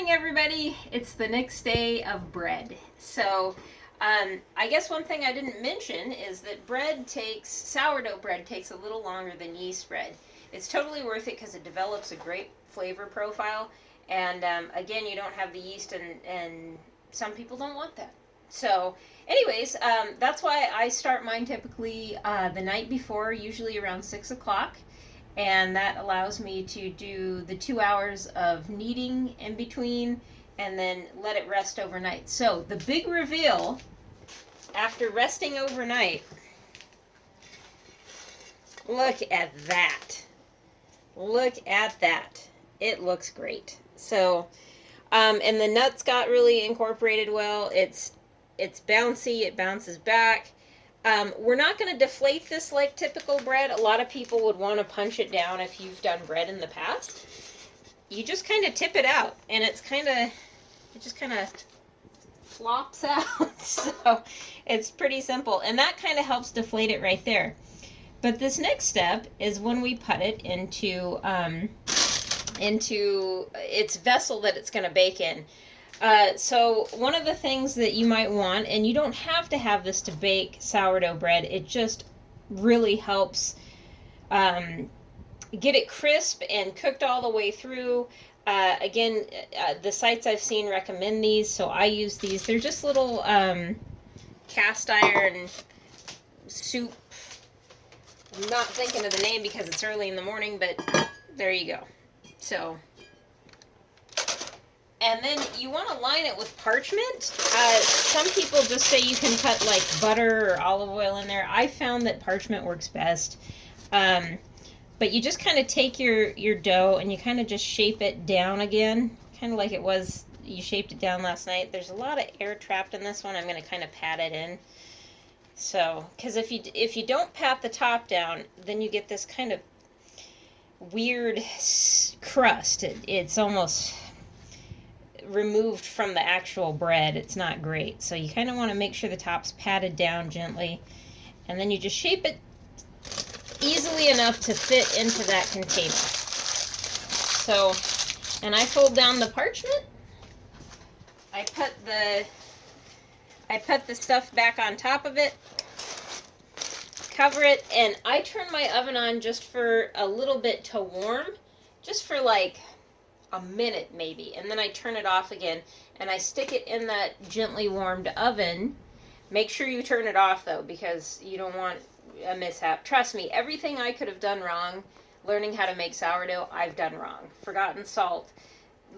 morning, everybody. It's the next day of bread. So, I guess one thing I didn't mention is that sourdough bread takes a little longer than yeast bread. It's totally worth it because it develops a great flavor profile. And again, you don't have the yeast, and some people don't want that. So, anyways, that's why I start mine typically the night before, usually around 6 o'clock. And that allows me to do the 2 hours of kneading in between and then let it rest overnight. So the big reveal after resting overnight, look at that. Look at that. It looks great. So, and the nuts got really incorporated well. It's bouncy, it bounces back. We're not going to deflate this like typical bread. A lot of people would want to punch it down if you've done bread in the past. You just kind of tip it out, and it just kind of flops out. So it's pretty simple, and that kind of helps deflate it right there. But this next step is when we put it into its vessel that it's going to bake in. So one of the things that you might want, and you don't have to have this to bake sourdough bread, it just really helps get it crisp and cooked all the way through. Again, the sites I've seen recommend these, so I use these. They're just little cast iron soup. I'm not thinking of the name because it's early in the morning, but there you go. So... And then you want to line it with parchment. Some people just say you can put like butter or olive oil in there. I found that parchment works best. But you just kind of take your dough and you kind of just shape it down again. Kind of like it was, you shaped it down last night. There's a lot of air trapped in this one. I'm going to kind of pat it in. So, because if you don't pat the top down, then you get this kind of weird crust. It's almost... removed from the actual bread. It's not great. So you kind of want to make sure the top's patted down gently, and then you just shape it easily enough to fit into that container. So, and I fold down the parchment. I put the stuff back on top of it, cover it, and I turn my oven on just for a little bit to warm, just for like a minute maybe, and then I turn it off again, and I stick it in that gently warmed oven. Make sure you turn it off though, because you don't want a mishap. Trust me, everything I could have done wrong learning how to make sourdough, I've done wrong. Forgotten salt,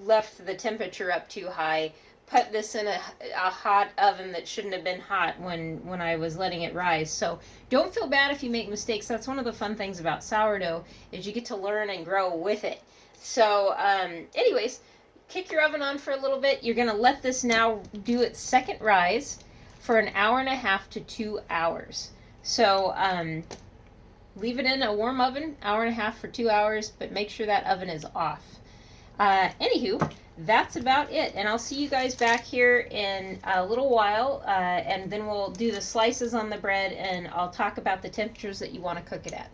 left the temperature up too high, put this in a hot oven that shouldn't have been hot when I was letting it rise. So don't feel bad if you make mistakes. That's one of the fun things about sourdough, is you get to learn and grow with it. So, anyways, kick your oven on for a little bit. You're going to let this now do its second rise for an hour and a half to 2 hours. So, leave it in a warm oven, hour and a half for 2 hours, but make sure that oven is off. Anywho, that's about it. And I'll see you guys back here in a little while, and then we'll do the slices on the bread, and I'll talk about the temperatures that you want to cook it at.